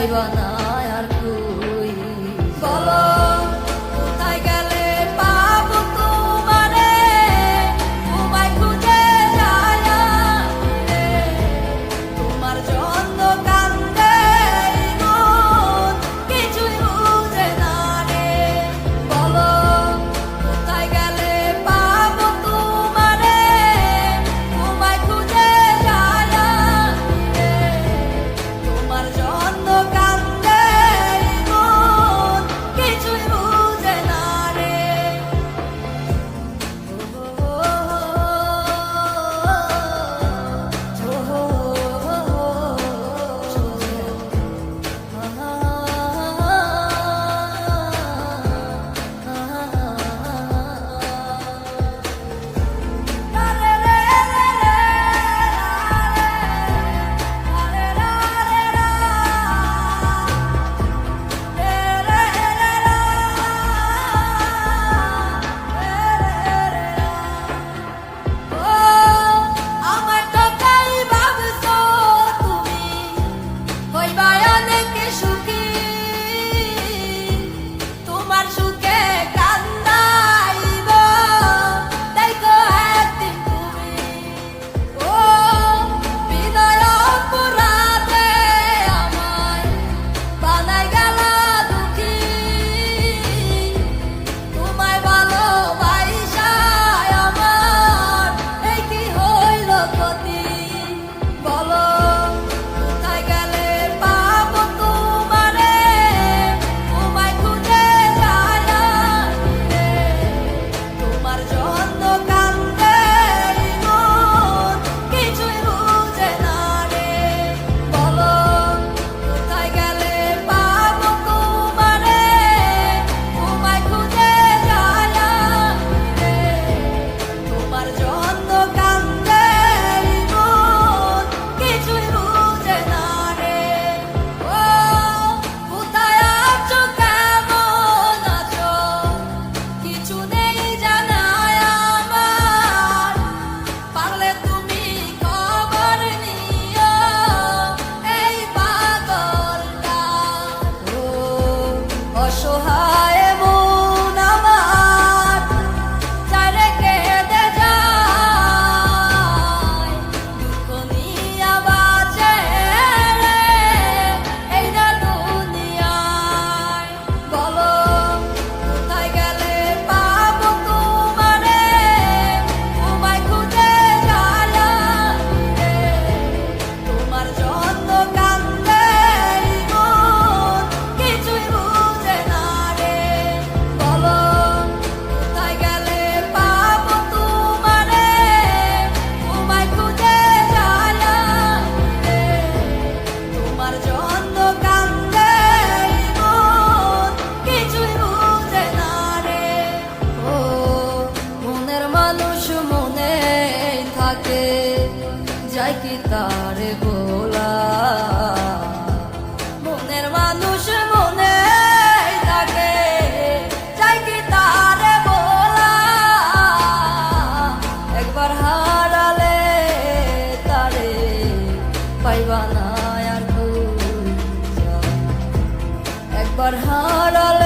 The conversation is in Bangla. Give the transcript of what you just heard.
পাইবা না আর কই বলো কোথায় গেলে পাবো তোমারে তোমায় খুঁজে যায় রে তোমার জন্য কান্দে মন কিছুই বুঝে না রে বলো কোথায় গেলে পাবো তোমারে তোমায় খুঁজে যায় রে তোমার জন্য কান্দে মন কিছুই বুঝে না রে আমার কথাই ভাবছো তুমি হইবা অনেক সুখী তোমার সুখে কান্দাইব দেখো একদিন তুমি ও বিনয় অপরাধে আমায় বানাই গেলা দুঃখী তোমায় ভালোবাসায় আমার এই কি হইল ক্ষতি বলো কোথায় গেলে পাবো তোমারে তোমায় খুঁজে যায় রে তোমার জন্য কান্দে মন কিছুই বুঝে না রে বলো কোথায় গেলে পাবো তোমারে তোমায় খুঁজে যায় রে তোমার জন্য কান্দে মন কিছুই বুঝে না রে ও কোথায় আছো কেমন আছো কিছু নেই জানায় আমার পারলে তুমি খবর নিও এই পাগলটা ও অসহায় মন আমার যারে কেঁদে যায় দুঃখ নিয়া বাঁচে রে এই না দুনিয়ায় বলো কোথায় গেলে পাবো তোমারে তোমায় খুঁজে যায় রে তোমার জন্য কান্দে মন কিছুই বুঝে না রে বলো কোথায় গেলে পাবো তোমারে তোমায় খুঁজে যায় রে তোমার জন্য কান্দে মন কিছুই বুঝে না রে ও মনের মানুষ মনে থাকে যাই কি তারে বলা মনের মানুষ মনে থাকে যাই কি তারে বলা একবার হারালে তারে পাইবা না আর কই একবার হারালে